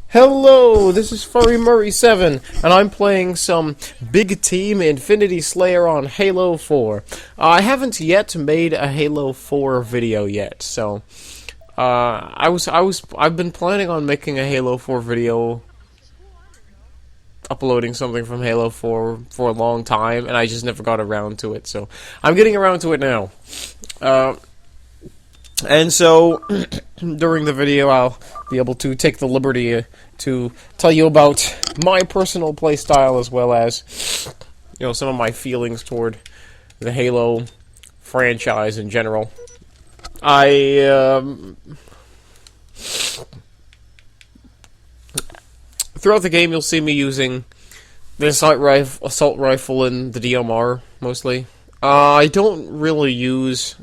Hello, this is FurryMurry7, and I'm playing some Big Team Infinity Slayer on Halo 4. I haven't yet made a Halo 4 video yet, so I've been planning on making a Halo 4 video, uploading something from Halo 4 for a long time, and I just never got around to it. So I'm getting around to it now. And so, during the video, I'll be able to take the liberty to tell you about my personal playstyle as well as, some of my feelings toward the Halo franchise in general. Throughout the game, you'll see me using the assault rifle and the DMR, mostly. I don't really use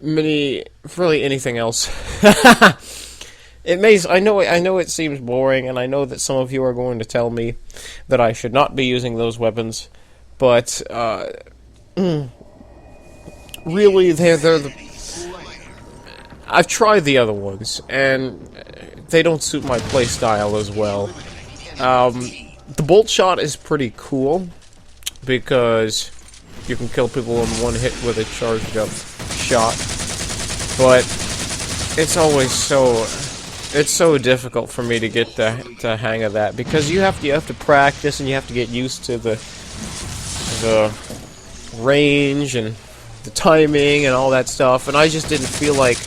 really anything else. I know it seems boring, and I know that some of you are going to tell me that I should not be using those weapons, but really I've tried the other ones, and they don't suit my playstyle as well. The bolt shot is pretty cool because you can kill people in one hit with a charged up shot, but it's always so difficult for me to get the hang of that, because you have to practice and you have to get used to the range and the timing and all that stuff, and I just didn't feel like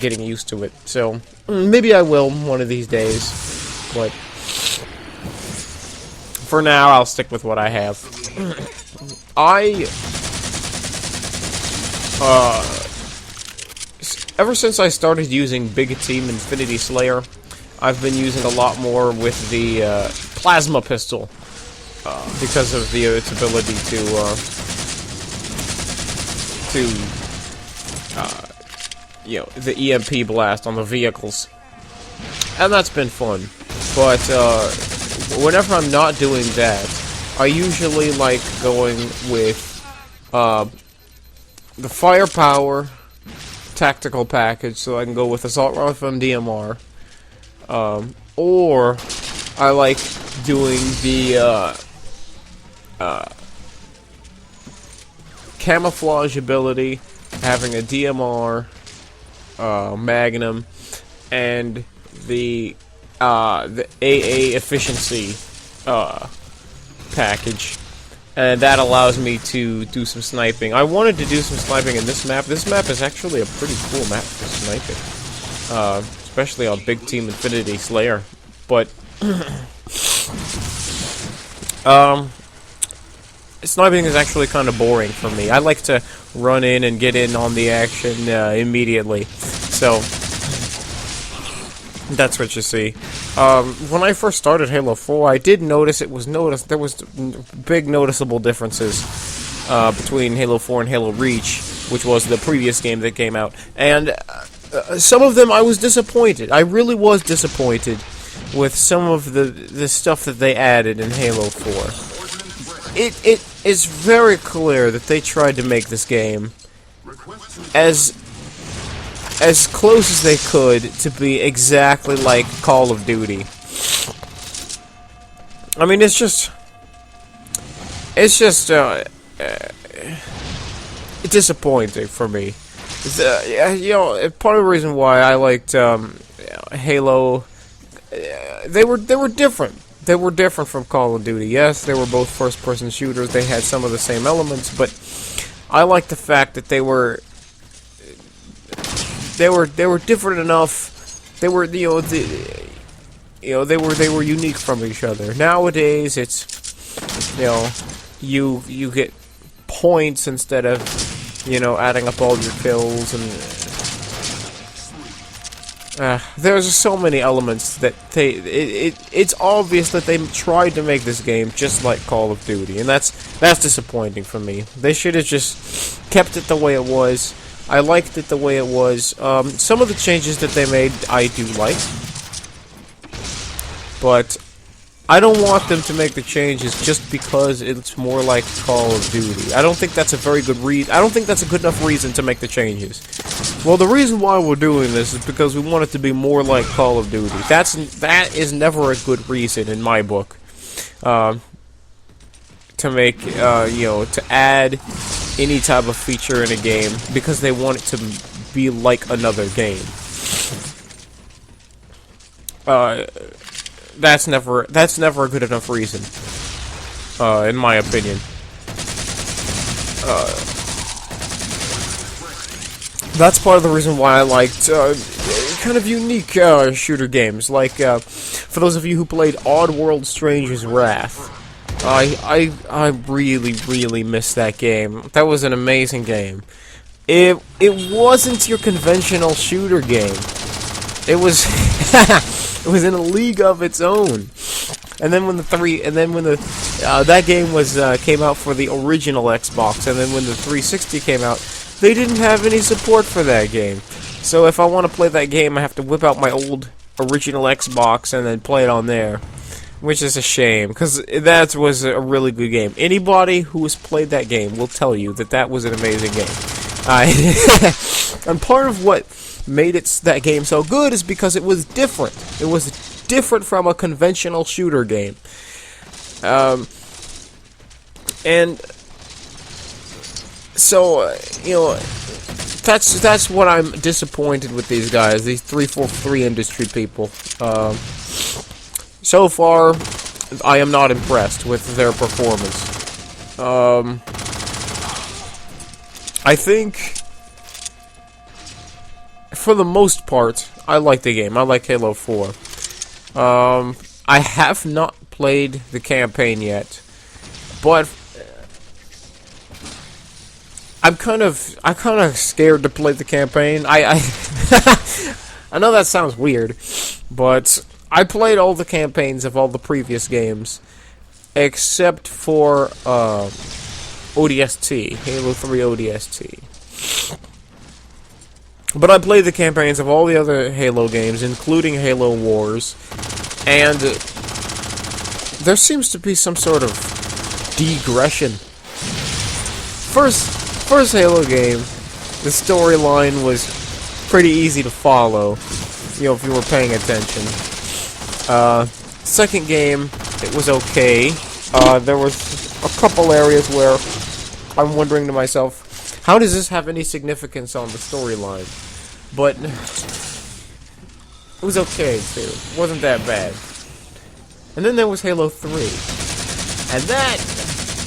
getting used to it. So maybe I will one of these days, but for now I'll stick with what I have. Ever since I started using Big Team Infinity Slayer, I've been using a lot more with the plasma pistol because of its ability to the EMP blast on the vehicles, and that's been fun. But whenever I'm not doing that, I usually like going with the firepower tactical package, so I can go with assault rifle and DMR, or I like doing the camouflage ability, having a DMR, Magnum, and the AA efficiency package. And that allows me to do some sniping. I wanted to do some sniping in this map. This map is actually a pretty cool map for sniping, especially on Big Team Infinity Slayer. But sniping is actually kind of boring for me. I like to run in and get in on the action immediately. So that's what you see. When I first started Halo 4, I did notice there was big noticeable differences between Halo 4 and Halo Reach, which was the previous game that came out. And some of them I was disappointed. I really was disappointed with some of the stuff that they added in Halo 4. It is very clear that they tried to make this game as close as they could to be exactly like Call of Duty. I mean, it's just disappointing for me. Part of the reason why I liked Halo, they were different. They were different from Call of Duty. Yes, they were both first-person shooters. They had some of the same elements, but I liked the fact that they were different enough. They were they were unique from each other. Nowadays, it's you get points instead of adding up all your kills, and there's so many elements that it's obvious that they tried to make this game just like Call of Duty, and that's disappointing for me. They should have just kept it the way it was. I liked it the way it was. Some of the changes that they made, I do like. But I don't want them to make the changes just because it's more like Call of Duty. I don't think that's a very good I don't think that's a good enough reason to make the changes. Well, the reason why we're doing this is because we want it to be more like Call of Duty. That is never a good reason in my book. To make, to add any type of feature in a game because they want it to be like another game. That's never a good enough reason, in my opinion. That's part of the reason why I liked kind of unique shooter games. Like, for those of you who played Oddworld Stranger's Wrath, I really miss that game. That was an amazing game. It wasn't your conventional shooter game. It was it was in a league of its own. And then when that game was came out for the original Xbox, and then when the 360 came out, they didn't have any support for that game. So if I want to play that game, I have to whip out my old original Xbox and then play it on there. Which is a shame, because that was a really good game. Anybody who has played that game will tell you that that was an amazing game. And part of what made that game so good is because it was different. It was different from a conventional shooter game. And so, that's what I'm disappointed with these guys, these 343 industry people. So far, I am not impressed with their performance. I think, for the most part, I like the game. I like Halo 4. I have not played the campaign yet, but I'm kind of scared to play the campaign. I know that sounds weird, but I played all the campaigns of all the previous games, except for ODST, Halo 3 ODST. But I played the campaigns of all the other Halo games, including Halo Wars, and there seems to be some sort of digression. First Halo game, the storyline was pretty easy to follow, if you were paying attention. Second game, it was okay. There was a couple areas where I'm wondering to myself, how does this have any significance on the storyline? But it was okay, too. It wasn't that bad. And then there was Halo 3. And that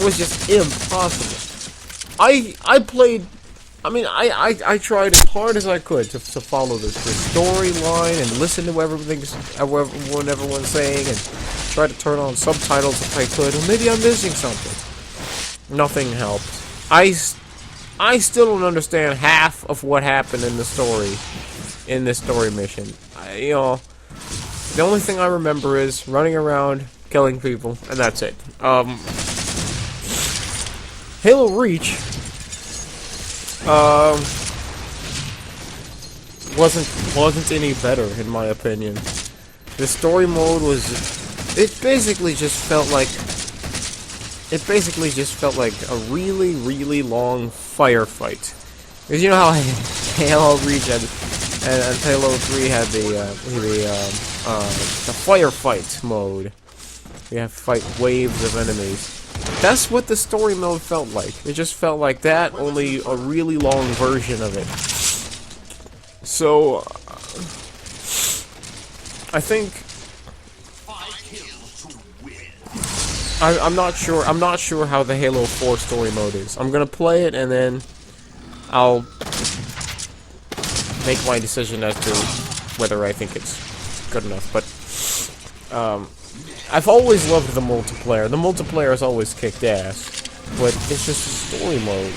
was just impossible. I tried as hard as I could to follow the storyline and listen to what everyone's saying and try to turn on subtitles if I could. Or maybe I'm missing something. Nothing helped. I still don't understand half of what happened in the story, in this story mission. The only thing I remember is running around, killing people, and that's it. Halo Reach wasn't any better in my opinion. The story mode was, it basically just felt like a really long firefight. Because you know how Halo Reach and Halo 3 had the firefight mode. You have to fight waves of enemies. That's what the story mode felt like. It just felt like that, only a really long version of it. So, I think I'm not sure how the Halo 4 story mode is. I'm gonna play it and then I'll make my decision as to whether I think it's good enough. But I've always loved the multiplayer. The multiplayer has always kicked ass, but it's just the story mode.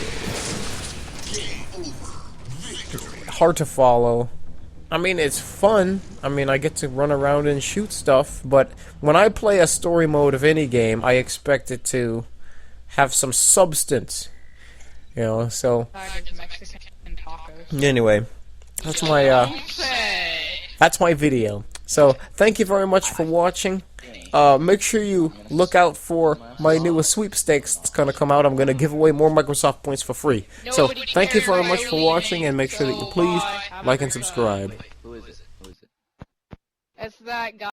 Hard to follow. I mean, it's fun. I mean, I get to run around and shoot stuff, but when I play a story mode of any game, I expect it to have some substance. So... Anyway, that's my video. So, thank you very much for watching. Make sure you look out for my newest sweepstakes that's going to come out. I'm going to give away more Microsoft points for free. So, thank you very much for watching, and make sure that you please like and subscribe. Who is it? It's that guy.